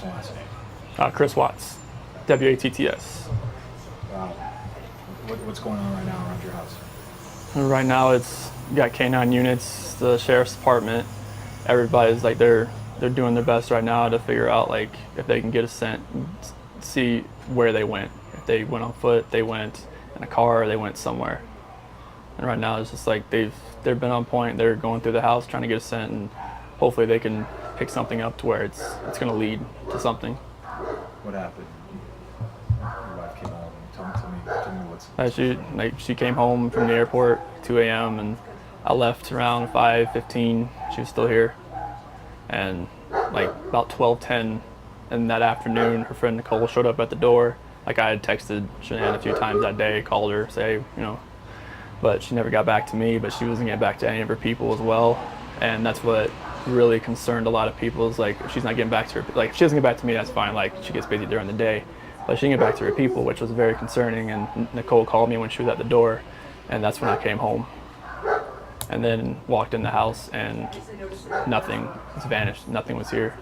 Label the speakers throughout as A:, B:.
A: and last name?
B: Chris Watts, WATTS.
A: Wow. What's going on right now around your house?
B: Right now, it's you got K9 units, the sheriff's department. Everybody's like they're doing their best right now to figure out like if they can get a scent, see where they went. If they went on foot, they went in a car, or they went somewhere. And right now, it's just like they've been on point. They're going through the house trying to get a scent, and hopefully they can pick something up to where it's going to lead to something.
A: What happened? Your wife came home. Tell me what's.
B: She came home from the airport 2 a.m. and I left around 5:15. She was still here, and like about 12:10 in that afternoon, her friend Nicole showed up at the door. Like I had texted Shanann a few times that day, called her, say but she never got back to me. But she wasn't getting back to any of her people as well, and that's what really concerned a lot of people. Is like if she's not getting back to her, like if she doesn't get back to me, that's fine. Like she gets busy during the day, but she didn't get back to her people, which was very concerning. And Nicole called me when she was at the door, and that's when I came home. And then walked in the house, and nothing was vanished. Nothing was here.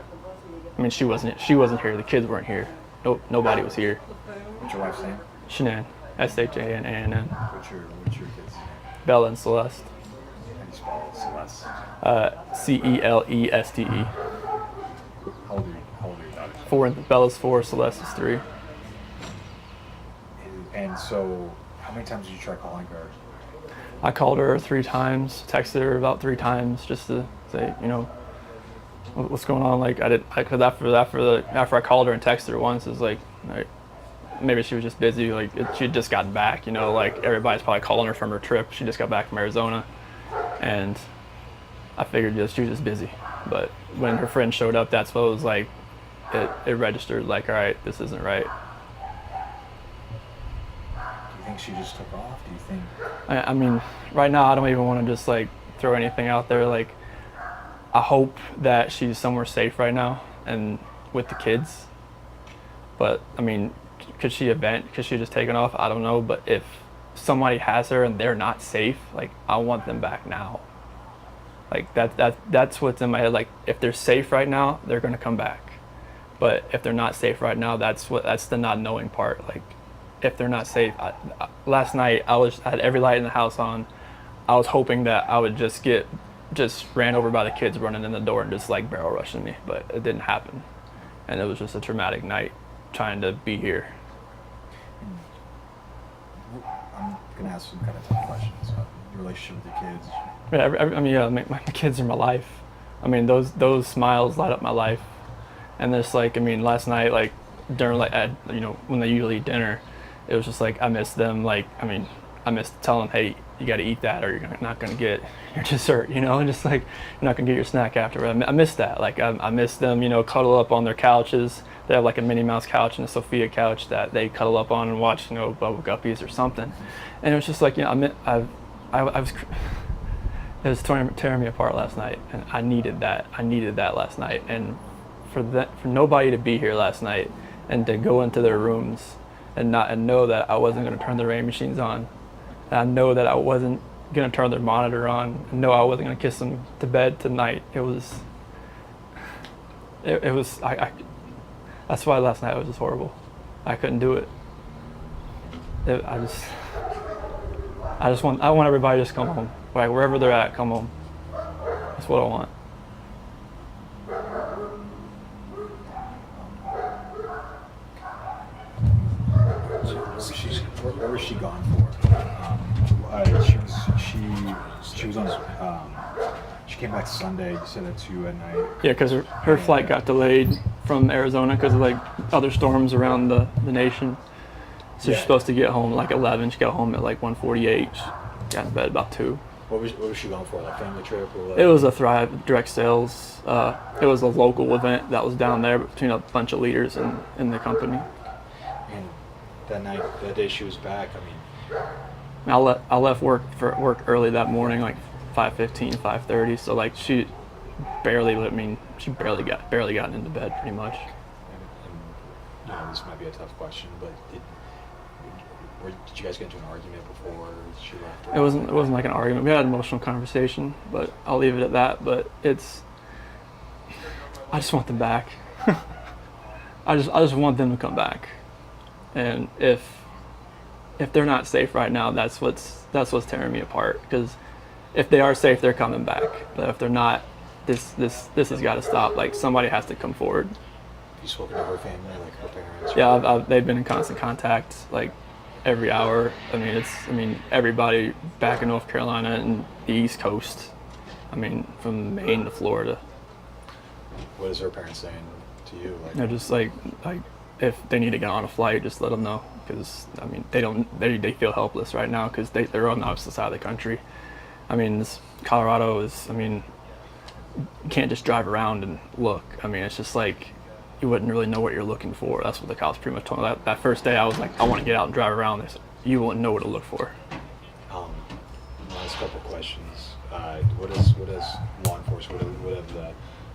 B: I mean, she wasn't here. The kids weren't here. Nope, nobody was here.
A: What's your wife's name?
B: Shanann, SHANANN.
A: What's your kids' name?
B: Bella and Celeste.
A: How do you spell it? Celeste.
B: CELESTE.
A: How old are your daughters?
B: 4. Bella's 4. Celeste is 3.
A: And so, how many times did you try calling her?
B: I called her 3 times, texted her about 3 times just to say, what's going on. Like because after I called her and texted her once, it was like maybe she was just busy. Like she had just gotten back. Like everybody's probably calling her from her trip. She just got back from Arizona, and I figured she was just busy. But when her friend showed up, that's what it was like. It registered like, all right, this isn't right.
A: Do you think she just took off? Do you think?
B: I mean, right now I don't even want to just like throw anything out there. Like, I hope that she's somewhere safe right now and with the kids. But I mean, could she just taken off? I don't know. But if somebody has her and they're not safe, like I want them back now. Like that's what's in my head. Like if they're safe right now, they're gonna come back. But if they're not safe right now, that's the not knowing part. Like if they're not safe, last night I had every light in the house on. I was hoping that I would just ran over by the kids running in the door and just like barrel rushing me, but it didn't happen. And it was just a traumatic night trying to be here.
A: I'm gonna ask some kind of tough questions about your relationship with your kids.
B: My kids are my life. I mean, those smiles light up my life. And just like, I mean, last night, like during when they usually eat dinner, it was just like I missed them. Like, I mean, I missed telling them, hey, you got to eat that, or you're not gonna get your dessert. And just like you're not gonna get your snack after. I missed that. Like I missed them. Cuddle up on their couches. They have like a Minnie Mouse couch and a Sophia couch that they cuddle up on and watch, Bubble Guppies or something. And it was just like, I was. It was tearing me apart last night, and I needed that. I needed that last night, and for nobody to be here last night and to go into their rooms and know that I wasn't going to turn the rain machines on, and I know that I wasn't going to turn their monitor on, and know I wasn't going to kiss them to bed tonight. It was. That's why last night was just horrible. I couldn't do it. I want everybody to just come home. Like wherever they're at, come home. That's what I want.
A: Where was she gone for? She was on. She came back Sunday. You said at 2 at night.
B: Yeah, because her flight got delayed from Arizona because of like other storms around the nation. So she's supposed to get home at like 11. She got home at like 1:48. She got in bed about 2.
A: What was she going for? Like family trip or what?
B: It was a Thrive direct sales. It was a local event that was down there between a bunch of leaders in the company.
A: And that day she was back. I mean,
B: I left work early that morning, like 5:15, 5:30. So like she barely gotten into bed pretty much.
A: And, this might be a tough question, but did you guys get into an argument before she left?
B: It wasn't like an argument. We had an emotional conversation, but I'll leave it at that. But I just want them back. I just want them to come back, and if they're not safe right now, that's what's tearing me apart. Because if they are safe, they're coming back. But if they're not, this has got to stop. Like, somebody has to come forward.
A: Have you spoken to her family, like her parents?
B: Yeah, they've been in constant contact, like every hour. I mean everybody back in North Carolina and the East Coast. I mean, from Maine to Florida.
A: What is her parents saying to you? Like,
B: They're just like if they need to get on a flight, just let them know. Because I mean, they feel helpless right now because they're on the opposite side of the country. I mean, Colorado is. I mean, you can't just drive around and look. I mean, it's just like you wouldn't really know what you're looking for. That's what the cops pretty much told me. That first day, I was like, I want to get out and drive around. They said, you wouldn't know what to look for.
A: Last couple of questions. What does law enforcement, what have the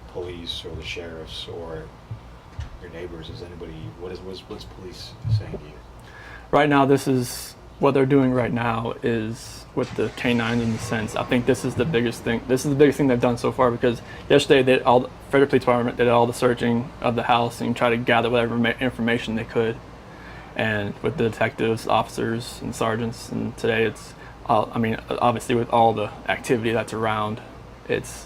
A: police or the sheriffs or your neighbors, is anybody, what's police saying to you?
B: Right now, this is what they're doing right now is with the canines in the sense. I think this is the biggest thing. This is the biggest thing they've done so far because yesterday Frederick Police Department did all the searching of the house and tried to gather whatever information they could. And with the detectives, officers, and sergeants, and today it's, I mean, obviously with all the activity that's around, it's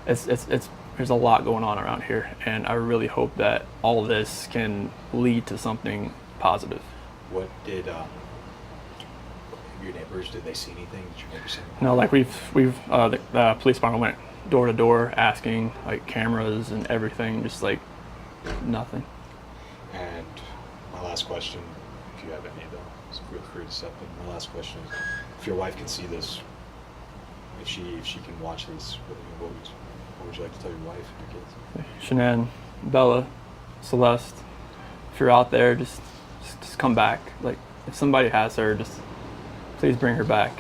B: there's a lot going on around here, and I really hope that all this can lead to something positive.
A: What did your neighbors, did they see anything? Did your neighbors see anything?
B: No, like the police department went door to door asking, like, cameras and everything, just like nothing.
A: And my last question, if you have any though, so feel free to step in. My last question is, if your wife can see this, if she can watch this, what would you like to tell your wife and your kids?
B: Shanann, Bella, Celeste, if you're out there, just come back. Like, if somebody has her, just please bring her back.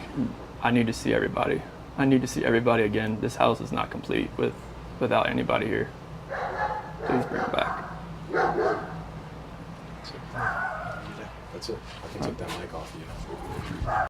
B: I need to see everybody. I need to see everybody again. This house is not complete without anybody here. Please bring her back.
A: That's it. I can take that mic off you.